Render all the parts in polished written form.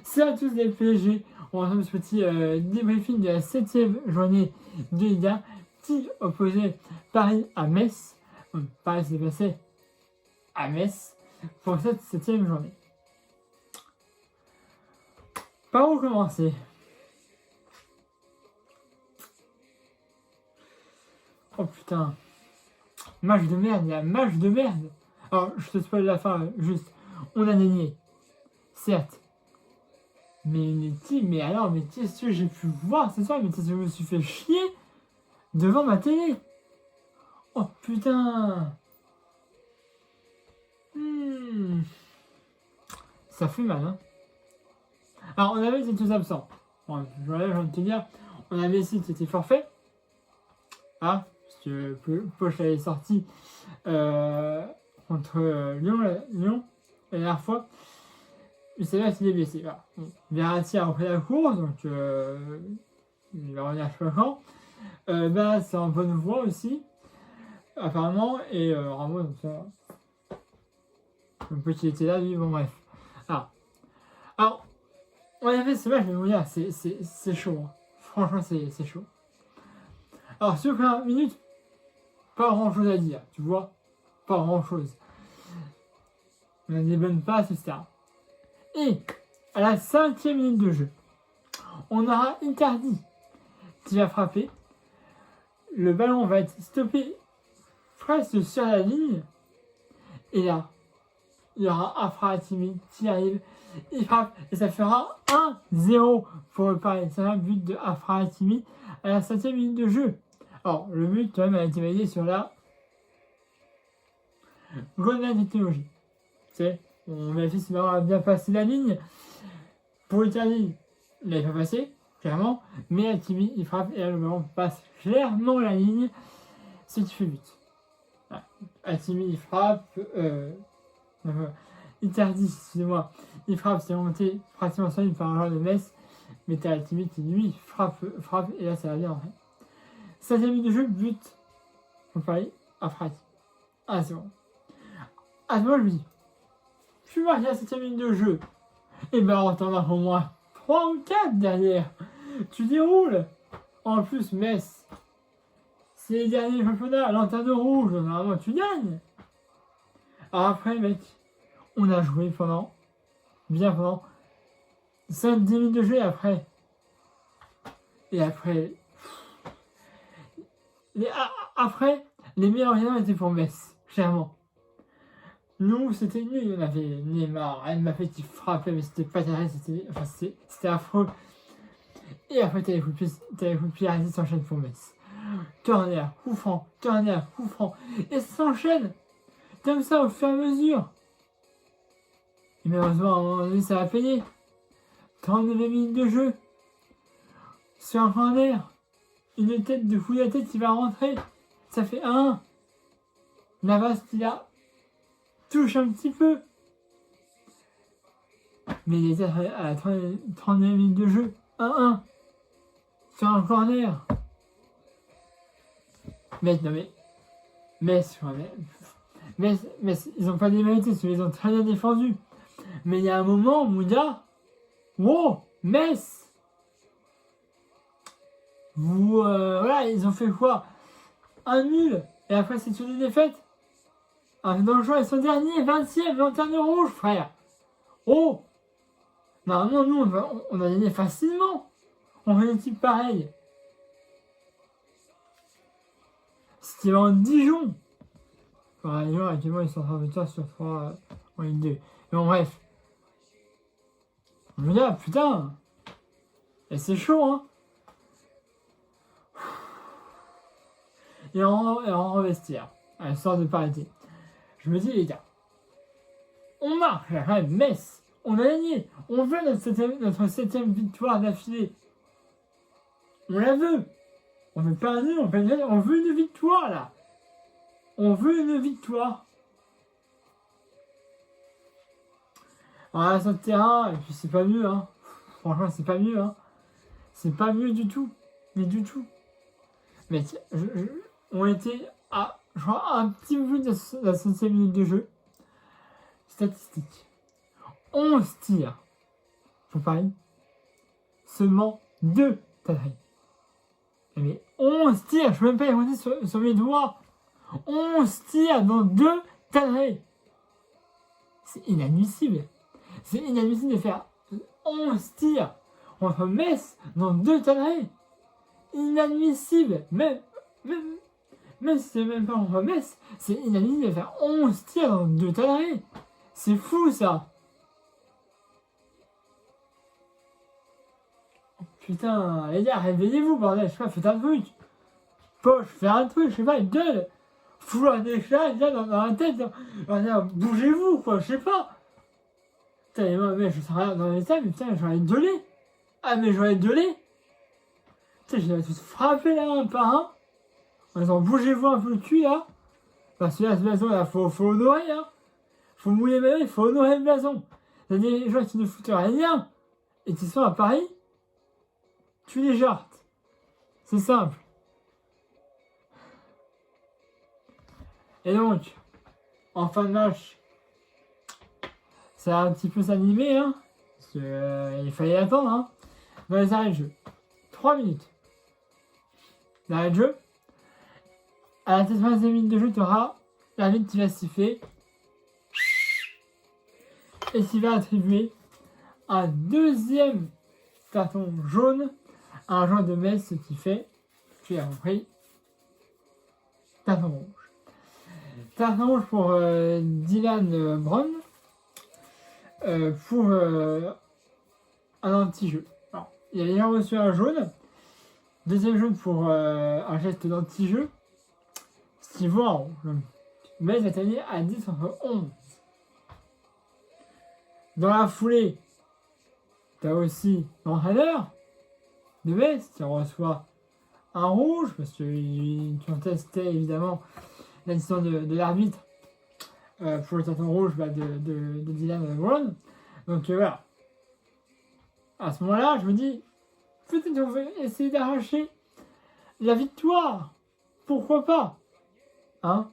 Salut à tous les PSG, on retrouve ce petit débriefing de la 7e journée de Ligue 1 qui opposait Paris à Metz. Paris s'est passé à Metz pour cette 7e journée. Par où commencer? Oh putain, match de merde, il y a un match de merde. Alors je te spoil la fin, juste, on a gagné, certes. Mais qu'est-ce que j'ai pu voir ce soir? Mais qu'est-ce que je me suis fait chier devant ma télé? Oh putain! Ça fait mal, hein? Alors, on avait été tous absents. Bon, voilà, j'ai envie de te dire, on avait essayé qui était forfait. Ah, parce que Poche avait sorti contre Lyon la dernière fois. Mais c'est là qu'il est blessé. Voilà. Bon, Verratti a repris la course, donc il va revenir je sais pas quand. Bah, c'est en bonne voie aussi, apparemment, et Ramos, donc ça. Le petit était là, lui, bon bref. Alors, on a fait ce match, mais vous dire, c'est chaud. Hein. Franchement, c'est chaud. Alors, sur les premières minutes, pas grand chose à dire, tu vois. Pas grand chose. On a des bonnes passes, etc. Et, à la 5e minute de jeu, on aura Icardi qui va frapper. Le ballon va être stoppé presque sur la ligne. Et là, il y aura Afra Hakimi qui arrive, il frappe et ça fera 1-0 pour le Paris. C'est un but de Afra Hakimi à la 7e minute de jeu. Alors, le but, quand même, a été validé sur la Golden Technologie. Tu sais, on vérifie si le ballon a bien passé la ligne. Pour Icardi, il n'avait pas passé, clairement, mais Hakimi, il frappe et là, le ballon passe clairement la ligne, ce qui fait but. Voilà. Hakimi, il frappe. Icardi, excusez-moi, il frappe, c'est remonté pratiquement sur lui par un joueur de Metz, mais t'as Hakimi qui lui frappe, et là ça va bien en fait. 7e minute de jeu, but pour Paris, à frappe. Ah c'est bon. Ah moi je me dis, tu marques à la 7e minute de jeu, et ben on t'en marque au moins 3 ou 4 derrière. Tu déroules. En plus Metz, c'est les derniers championnats, lanterne rouge, normalement tu gagnes. Alors après mec, on a joué pendant 5-10 minutes de jeu et après, les meilleurs gagnants étaient pour Metz, clairement. Nous, c'était nul, on avait Neymar, Mbappé qui frappait, mais c'était pas terrible, c'était affreux. Et après, t'avais Coupe qui s'enchaîne pour Metz. Turner, coup franc, et ça s'enchaîne comme ça au fur et à mesure. Et malheureusement, à un moment donné, ça va payer. 39 minutes de jeu. Sur un corner. Une tête de fouille à tête qui va rentrer. Ça fait 1. Navas qui la touche un petit peu. Mais il était à la 39 minutes de jeu. 1-1. Sur un corner. Mais ils ont pas démérité, ils ont très bien défendu. Mais il y a un moment où il y a wow, Metz! Voilà, ils ont fait quoi? Un nul, et après c'est sur des défaites. Dans le choix, ils sont derniers, 20e, lanterne rouge, frère. Oh! Normalement, nous, on a gagné facilement. On fait des types pareils. C'était en Dijon. Enfin, Dijon, actuellement, ils sont en victoire sur 3 en Ligue 2. Mais bon, bref. Je me dis, ah, putain! Et c'est chaud, hein? Et en vestiaire, à la sorte de parité. Je me dis, les gars, on marche quand même Metz, on a gagné, on veut notre 7e victoire d'affilée. On la veut. On veut pas un nul, on veut une victoire là. On veut une victoire. Alors sur le terrain, et puis c'est pas mieux, hein. Franchement, c'est pas mieux, hein. C'est pas mieux du tout. Mais du tout. Mais on était à, je crois, un petit peu plus de la 7e minute de jeu. Statistique. 11 tirs pour Paris. Seulement 2 talleries. Mais 11 tirs, je peux même pas les compter sur mes doigts. 11 tirs dans 2 talleries. C'est inadmissible. C'est inadmissible de faire 11 tirs contre Metz dans 2 talleries. Inadmissible. Même si c'est même pas contre Metz, c'est inadmissible de faire 11 tirs dans 2 talleries. C'est fou ça. Putain, les gars, réveillez-vous, bordel, je sais pas, faites un truc. Poche, fais un truc, je sais pas, une gueule. Fous-leur des claques, là, dans la tête. Bougez-vous, quoi, je sais pas. Putain, mais je sais rien dans les tables, mais putain, j'aurais gueulé. Ah, mais j'aurais gueulé. Putain, je les avais tous frappés, là, un par un. En disant, bougez-vous un peu le cul, là. Parce que là, ce blason, là, faut honorer, hein. Faut mouiller ma il faut honorer le blason. Il y a des gens qui ne foutent rien et qui sont à Paris. Tu les jartes. C'est simple. Et donc, en fin de match, ça a un petit peu s'animer, hein. Parce que, il fallait attendre, hein. Dans les arrêts de jeu. 3 minutes. L'arrêt de jeu. À la 90e minute de jeu, tu auras l'arbitre qui va siffler. Et qui va attribuer un 2e carton jaune à un joueur de Metz, ce qui fait, tu as compris, carton rouge. Carton rouge pour Dylan Brown pour un anti-jeu. Alors, il a déjà reçu un jaune, 2e jaune pour un geste d'anti-jeu, ce qui vaut un rouge. Metz va terminer à 10 contre 11. Dans la foulée, tu as aussi l'entraîneur de Metz qui reçoit un rouge parce qu'ils contestaient évidemment la décision de l'arbitre pour le carton rouge de Dylan Brown. Donc voilà. À ce moment-là, je me dis, peut-être qu'on va essayer d'arracher la victoire. Pourquoi pas, hein?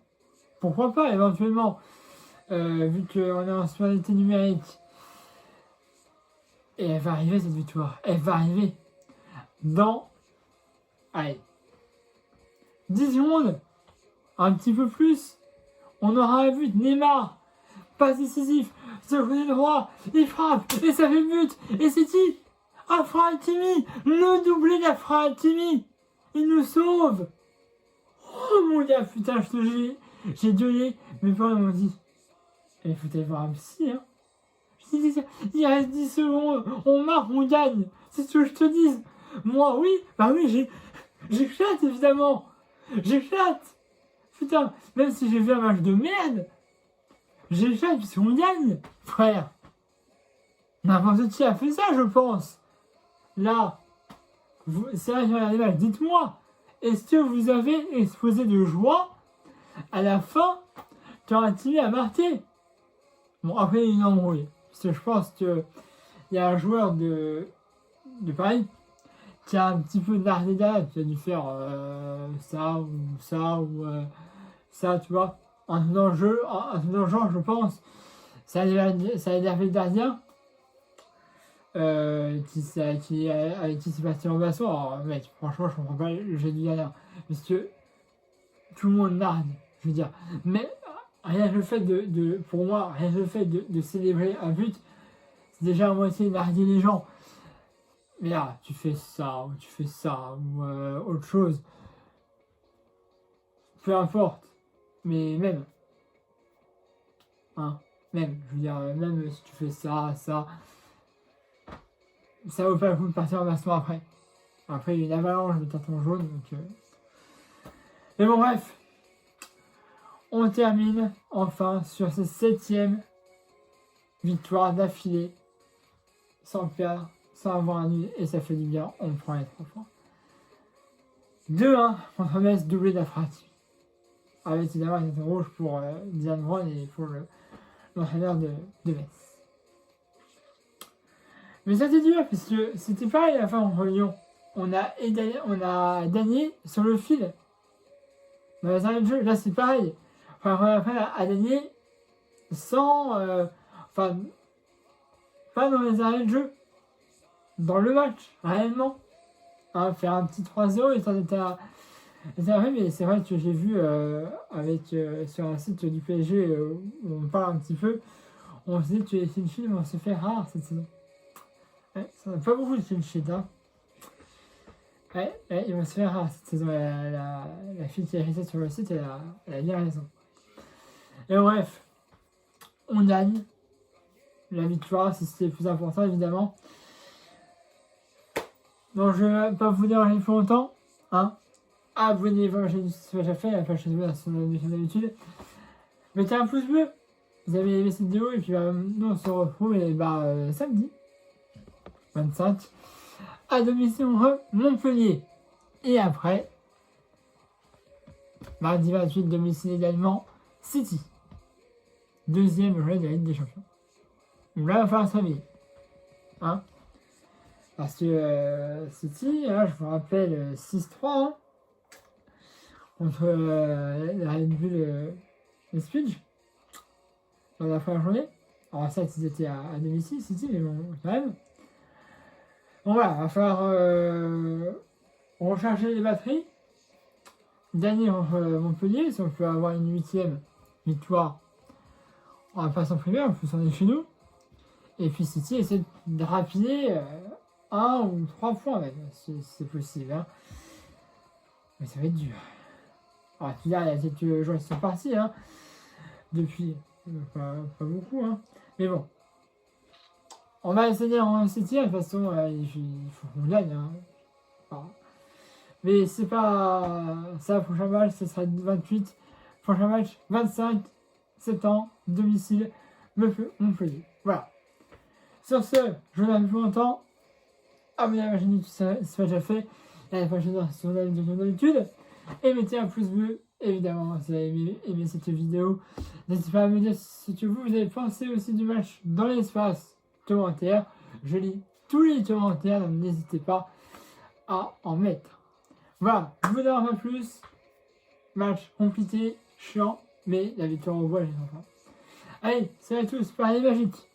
Pourquoi pas éventuellement, vu qu'on est en supériorité numérique. Et elle va arriver cette victoire. Elle va arriver dans, allez, 10 secondes, un petit peu plus. On aura un but. Neymar, passe décisif, ce côté droit, il frappe, et ça fait but. Et c'est qui? Achraf Hakimi, le doublé d'Achraf Hakimi. Il nous sauve. Oh mon gars, putain, je te jure, j'ai gueulé. Mes parents m'ont dit, il faut aller voir un psy, hein. Il reste 10 secondes, on marque, on gagne. C'est ce que je te dis. Moi, oui, bah oui, j'éclate évidemment. J'éclate. Putain, même si j'ai fait un match de merde, j'éclate puisqu'on gagne, frère. N'importe qui a fait ça, je pense. Là, c'est vrai que regardez les matchs, dites-moi, est-ce que vous avez exposé de joie à la fin quand Hakimi a marqué? Bon, après, il y a une embrouille. Parce que je pense qu'il y a un joueur de Paris qui a un petit peu d'arrêt derrière, qui a dû faire ça ou ça, tu vois. En tenant le jeu, je pense. Ça a énervé le gardien. Avec qui c'est parti en basson. Alors, mec, franchement, je comprends pas le jeu du gardien. Parce que tout le monde nargue, je veux dire. Mais rien que le fait pour moi, rien que le fait de célébrer un but, c'est déjà à moitié narguer les gens. Mais là, tu fais ça, ou autre chose. Peu importe. Mais même. Hein, même, je veux dire, même si tu fais ça vaut pas le coup de partir en baston après. Après, il y a une avalanche de cartons jaunes, donc... Mais bon, bref. On termine enfin sur cette 7e victoire d'affilée, sans perdre, sans avoir un nul, et ça fait du bien, on prend les 3 points. 2-1 contre Metz, doublé d'Achraf Hakimi. Avec évidemment une carton rouge pour Dylan Brown et pour l'entraîneur de Metz. Mais ça c'était dur, parce que c'était pareil à la fin contre Lyon. On a gagné sur le fil. Dans les arrêts de jeu, là c'est pareil. Enfin, on a gagné sans... pas dans les arrêts de jeu. dans le match, réellement. Hein, faire un petit 3-0, et ça était vrai, mais c'est vrai que j'ai vu sur un site du PSG où on parle un petit peu, on se dit que les clean sheets vont se faire rares cette saison. Ouais, ça n'a pas beaucoup de clean sheets, hein. Ouais, ils vont se faire rares cette saison. La fille qui a écrit ça sur le site, elle a bien raison. Et bref, on gagne. La victoire, c'est ce qui est le plus important, évidemment. Donc, je ne vais pas vous déranger plus longtemps. Hein. Abonnez-vous à la chaîne si ce n'est déjà fait, la page Facebook, comme d'habitude. Mettez un pouce bleu. Vous avez aimé cette vidéo, et puis nous, on se retrouve samedi 25 à domicile Montpellier. Et après, mardi 28, domicile également City. Deuxième journée de la Ligue des Champions. Donc là, il va falloir se réveiller. Hein, parce que City, là, je vous rappelle, 6-3 hein, contre la Red Bull Leipzig dans la première journée. Alors ça, ils étaient à domicile, City, mais bon, quand même. Donc voilà, il va falloir recharger les batteries, gagner contre Montpellier, si on peut avoir une 8e victoire, on va pas s'en priver, en plus on est chez nous. Et puis City essaie de rapiner 1 ou 3 points même, si c'est possible. Hein. Mais ça va être dur. Alors il y a quelques jours qui sont partis, hein, depuis, pas beaucoup, hein. Mais bon. On va essayer en City, de toute façon, il faut qu'on gagne. Hein. Enfin, mais c'est pas ça, le prochain match, ce sera 28. Prochain match, 25 septembre, domicile, Montpellier. Voilà. Sur ce, je vous remercie plus longtemps. Abonnez-vous à ma chaîne si c'est pas déjà fait. Et à la prochaine sur la vidéo d'habitude. Et mettez un pouce bleu, évidemment, si vous avez aimé cette vidéo. N'hésitez pas à me dire ce que vous avez pensé aussi du match dans l'espace commentaires. Je lis tous les commentaires, donc n'hésitez pas à en mettre. Voilà, je vous dérange pas plus. Match compliqué, chiant, mais la victoire au bois, j'ai enfin. Allez, salut à tous, Paris magique.